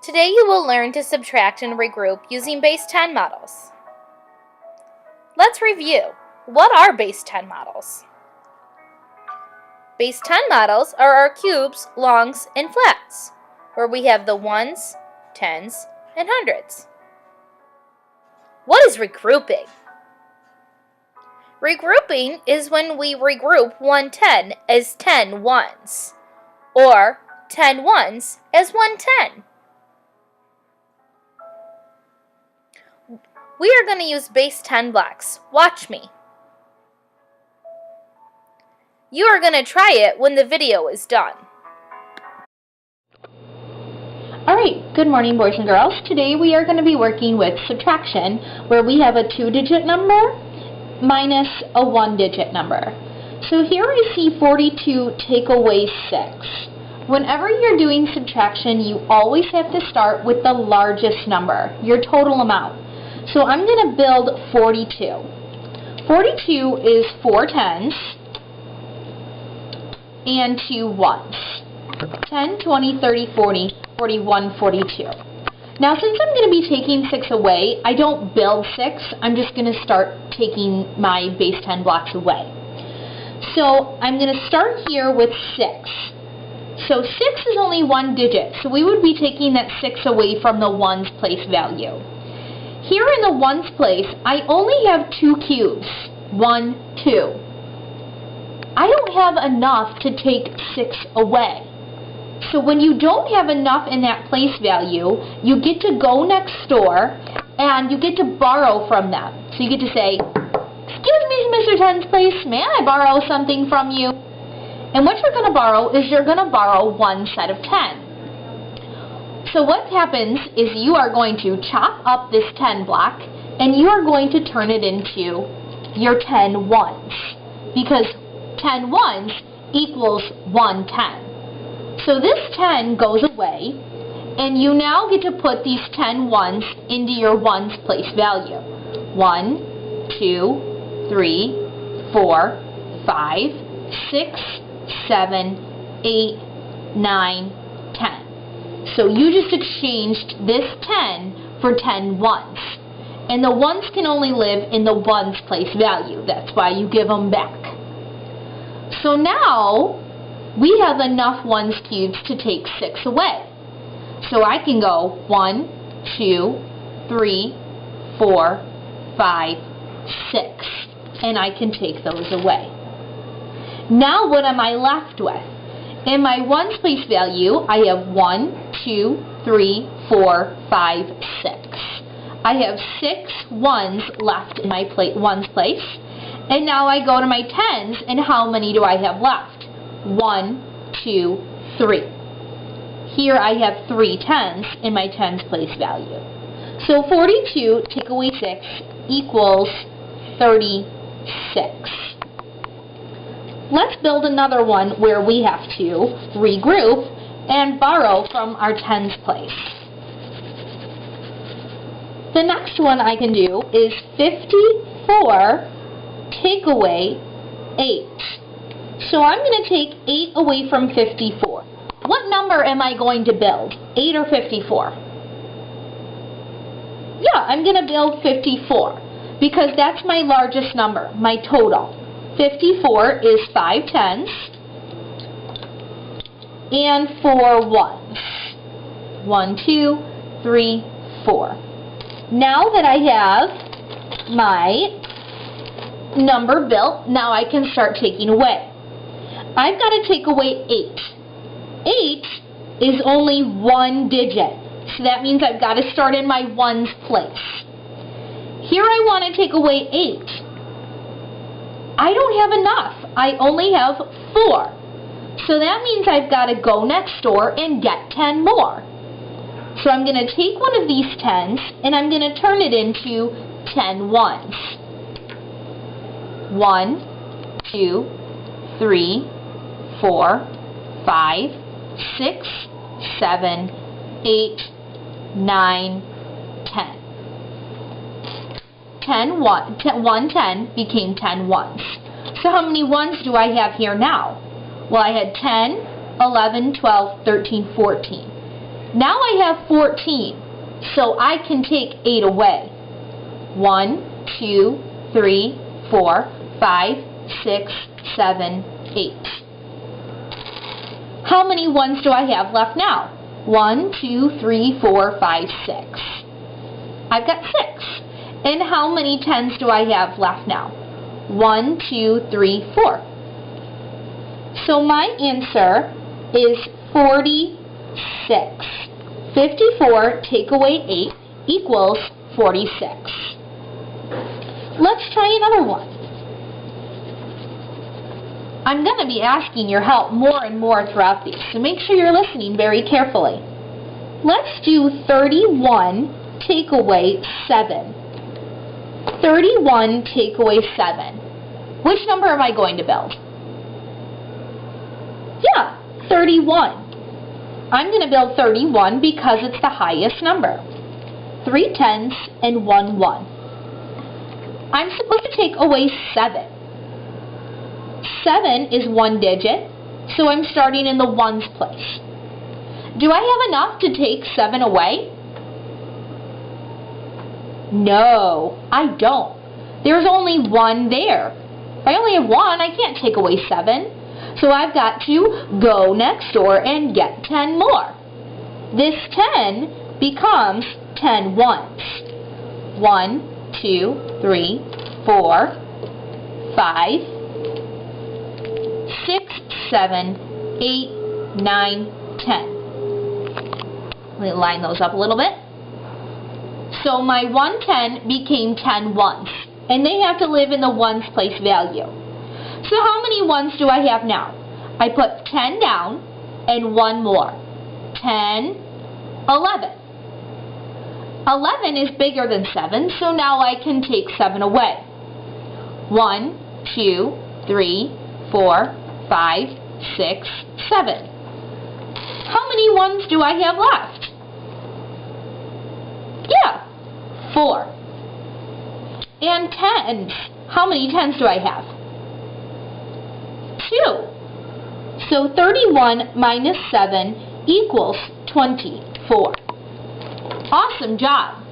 Today you will learn to subtract and regroup using base 10 models. Let's review. What are base 10 models? Base 10 models are our cubes, longs, and flats, where we have the ones, tens, and hundreds. What is regrouping? Regrouping is when we regroup one 10 as 10 ones, or 10 ones as one 10. We are going to use base 10 blocks. Watch me. You are going to try it when the video is done. Alright, good morning boys and girls. Today we are going to be working with subtraction, where we have a 2-digit number minus a 1-digit number. So here I see 42 take away 6. Whenever you're doing subtraction, you always have to start with the largest number, your total amount. So I'm going to build 42. 42 is 4 tens and 2 ones. 10, 20, 30, 40, 41, 42. Now since I'm going to be taking 6 away, I don't build 6. I'm just going to start taking my base 10 blocks away. So I'm going to start here with 6. So 6 is only one digit, so we would be taking that 6 away from the ones place value. Here in the ones place, I only have 2 cubes. 1, 2. I don't have enough to take 6 away. So when you don't have enough in that place value, you get to go next door and you get to borrow from them. So you get to say, "Excuse me, Mr. Tens Place, may I borrow something from you?" And what you're going to borrow is you're going to borrow one set of 10. So what happens is you are going to chop up this 10 block and you are going to turn it into your 10 ones, because 10 ones equals 1 10. So this 10 goes away and you now get to put these 10 ones into your ones place value. 1, 2, 3, 4, 5, 6, 7, 8, 9, 10. So you just exchanged this 10 for 10 ones. And the ones can only live in the ones place value. That's why you give them back. So now we have enough ones cubes to take 6 away. So I can go 1, 2, 3, 4, 5, 6. And I can take those away. Now what am I left with? In my ones place value, I have 1, 2, 3, 4, 5, 6. I have 6 ones left in my ones place. And now I go to my tens, and how many do I have left? 1, 2, 3. Here I have 3 tens in my tens place value. So 42 take away 6 equals 36. Let's build another one where we have to regroup and borrow from our tens place. The next one I can do is 54 take away 8. So I'm going to take 8 away from 54. What number am I going to build? 8 or 54? Yeah, I'm going to build 54 because that's my largest number, my total. 54 is 5 tens and 4 ones. 1, 2, 3, 4. Now that I have my number built, now I can start taking away. I've got to take away 8. 8 is only one digit, so that means I've got to start in my ones place. Here I want to take away 8. I don't have enough. I only have 4. So that means I've got to go next door and get 10 more. So I'm going to take one of these 10s and I'm going to turn it into 10 ones. 1, 2, 3, 4, 5, 6, 7, 8, 9, 10. 1 10 became 10 ones. So how many ones do I have here now? Well, I had 10, 11, 12, 13, 14. Now I have 14, so I can take 8 away. 1, 2, 3, 4, 5, 6, 7, 8. How many ones do I have left now? 1, 2, 3, 4, 5, 6. I've got 6. And how many 10s do I have left now? 1, 2, 3, 4. So my answer is 46. 54 take away 8 equals 46. Let's try another one. I'm going to be asking your help more and more throughout these, so make sure you're listening very carefully. Let's do 31 take away 7. 31 take away 7. Which number am I going to build? Yeah, 31. I'm going to build 31 because it's the highest number. 3 10s and 1 1. I'm supposed to take away 7. 7 is 1 digit, so I'm starting in the ones place. Do I have enough to take 7 away? No, I don't. There's only 1 there. If I only have 1, I can't take away 7. So I've got to go next door and get 10 more. This 10 becomes 10 ones. 1, 2, 3, 4, 5, 6, 7, 8, 9, 10. Let me line those up a little bit. So my 110 became 10 ones, and they have to live in the ones place value. So how many ones do I have now? I put 10 down and 1 more. 10, 11. 11 is bigger than 7, so now I can take 7 away. 1, 2, 3, 4, 5, 6, 7. How many ones do I have left? Yeah, 4. And 10s. How many 10s do I have? 2. So 31 minus 7 equals 24. Awesome job.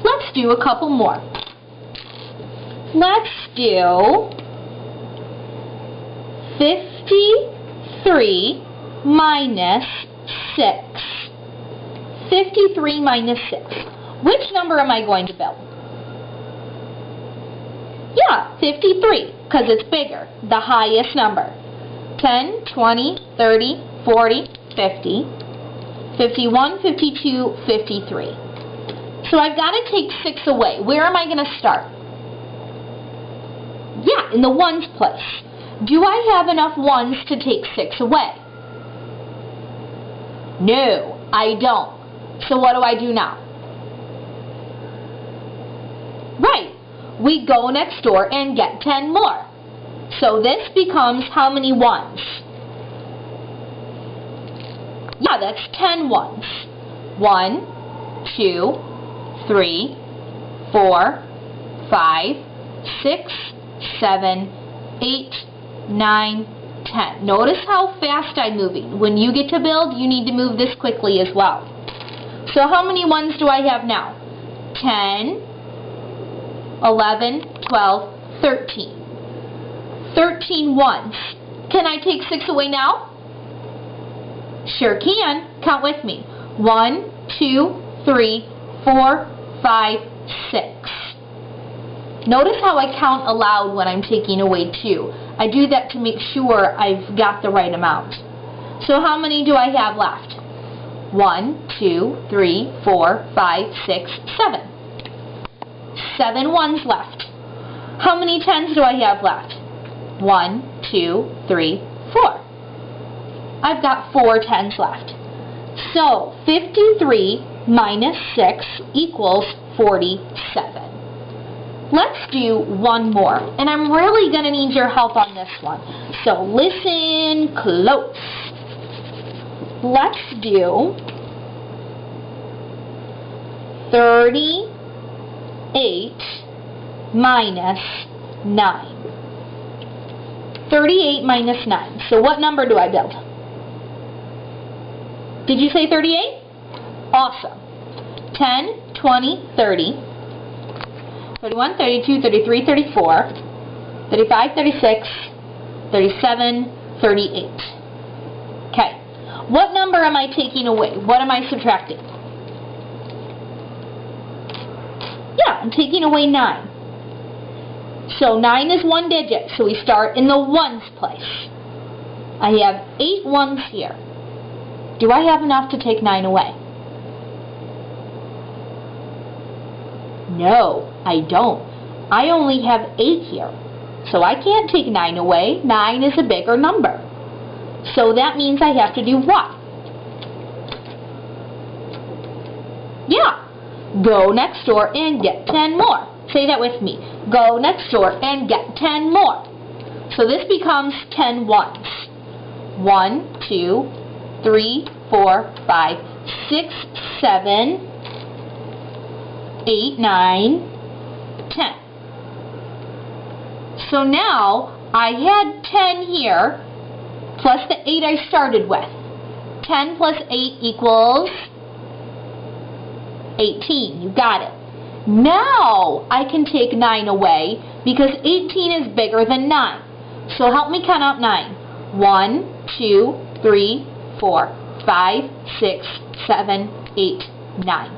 Let's do a couple more. Let's do 53 minus 6. 53 minus 6. Which number am I going to build? Yeah, 53, because it's bigger, the highest number. 10, 20, 30, 40, 50, 51, 52, 53. So I've got to take 6 away. Where am I going to start? Yeah, in the ones place. Do I have enough ones to take 6 away? No, I don't. So what do I do now? Right, we go next door and get 10 more. So this becomes how many ones? Yeah, that's 10 ones. 1, 2, 3, 4, 5, 6, 7, 8, 9, 10. Notice how fast I'm moving. When you get to build, you need to move this quickly as well. So how many ones do I have now? 10, 11, 12, 13. 13 ones. Can I take 6 away now? Sure can. Count with me. 1, 2, 3, 4, 5, 6. Notice how I count aloud when I'm taking away 2. I do that to make sure I've got the right amount. So how many do I have left? 1, 2, 3, 4, 5, 6, 7. 7 ones left. How many 10s do I have left? 1, 2, 3, 4. I've got 4 10s left. So 53 minus 6 equals 47. Let's do one more, and I'm really going to need your help on this one. So listen close. Let's do 38 minus 9. 38 minus 9. So what number do I build? Did you say 38? Awesome. 10, 20, 30, 31, 32, 33, 34, 35, 36, 37, 38. Okay. What number am I taking away? What am I subtracting? Yeah, I'm taking away 9. So 9 is one digit, so we start in the ones place. I have 8 ones here. Do I have enough to take 9 away? No, I don't. I only have 8 here. So I can't take 9 away. 9 is a bigger number. So that means I have to do what? Yeah, go next door and get 10 more. Say that with me. Go next door and get 10 more. So this becomes 10 ones. 1, 2, 3, 4, 5, 6, 7, 8, 9, 10. So now I had 10 here plus the 8 I started with. 10 plus 8 equals 18. You got it. Now I can take 9 away because 18 is bigger than 9. So help me count out 9. 1, 2, 3, 4, 5, 6, 7, 8, 9.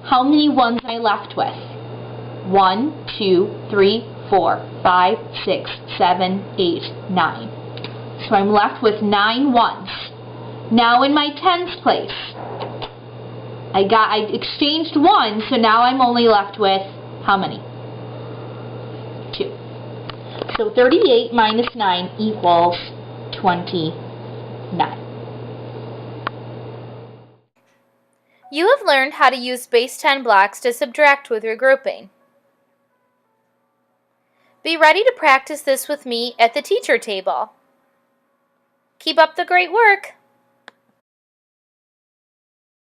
How many ones am I left with? 1, 2, 3, 4, 5, 6, 7, 8, 9. So I'm left with 9 ones. Now in my tens place, I exchanged 1, so now I'm only left with how many? 2. So 38 minus 9 equals 29. You have learned how to use base 10 blocks to subtract with your grouping. Be ready to practice this with me at the teacher table. Keep up the great work!